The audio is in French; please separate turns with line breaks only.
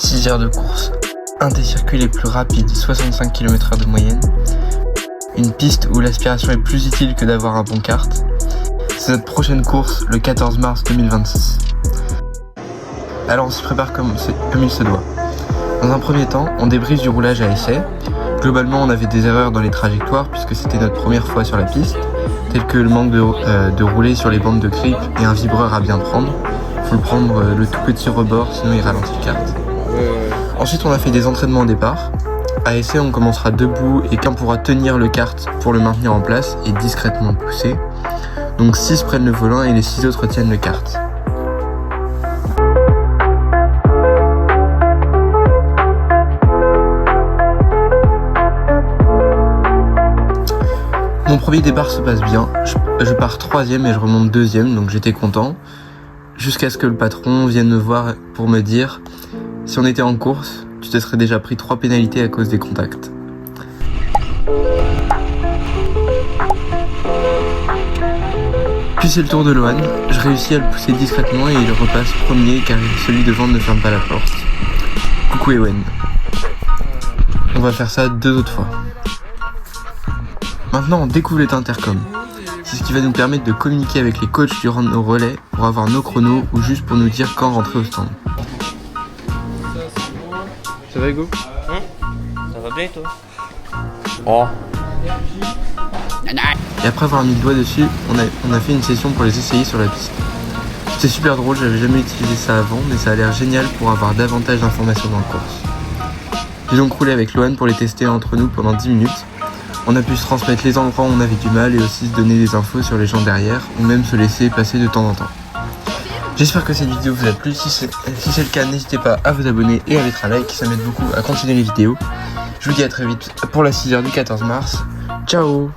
6 heures de course, un des circuits les plus rapides, 65 km/h de moyenne, une piste où l'aspiration est plus utile que d'avoir un bon kart. C'est notre prochaine course le 14 mars 2026. Alors on s'y prépare comme il se doit. Dans un premier temps, on débriefe du roulage à essai. Globalement, on avait des erreurs dans les trajectoires puisque c'était notre première fois sur la piste, telles que le manque de rouler sur les bandes de grip et un vibreur à bien prendre. Faut le prendre le tout petit rebord, sinon il ralentit le kart. Ensuite, on a fait des entraînements au départ. À essai, on commencera debout et qu'un pourra tenir le kart pour le maintenir en place et discrètement pousser. Donc 6 prennent le volant et les 6 autres tiennent le kart. Mon premier départ se passe bien, je pars 3ème et je remonte 2ème, donc j'étais content. Jusqu'à ce que le patron vienne me voir pour me dire « Si on était en course, tu te serais déjà pris 3 pénalités à cause des contacts. » Puis c'est le tour de Lohan, je réussis à le pousser discrètement et il repasse premier car celui devant ne ferme pas la porte. Coucou Ewen. On va faire ça 2 autres fois. Maintenant, on découvre les intercoms. C'est ce qui va nous permettre de communiquer avec les coachs durant nos relais pour avoir nos chronos ou juste pour nous dire quand rentrer au stand. Ça va Hugo ?
Ça va bien toi ?
Oh.
Et après avoir mis le doigt dessus, on a fait une session pour les essayer sur la piste. C'était super drôle, j'avais jamais utilisé ça avant, mais ça a l'air génial pour avoir davantage d'informations dans la course. J'ai donc roulé avec Lohan pour les tester entre nous pendant 10 minutes. On a pu se transmettre les endroits où on avait du mal et aussi se donner des infos sur les gens derrière, ou même se laisser passer de temps en temps. J'espère que cette vidéo vous a plu, si c'est le cas, n'hésitez pas à vous abonner et à mettre un like, ça m'aide beaucoup à continuer les vidéos. Je vous dis à très vite pour la 6 heures du 14 mars. Ciao!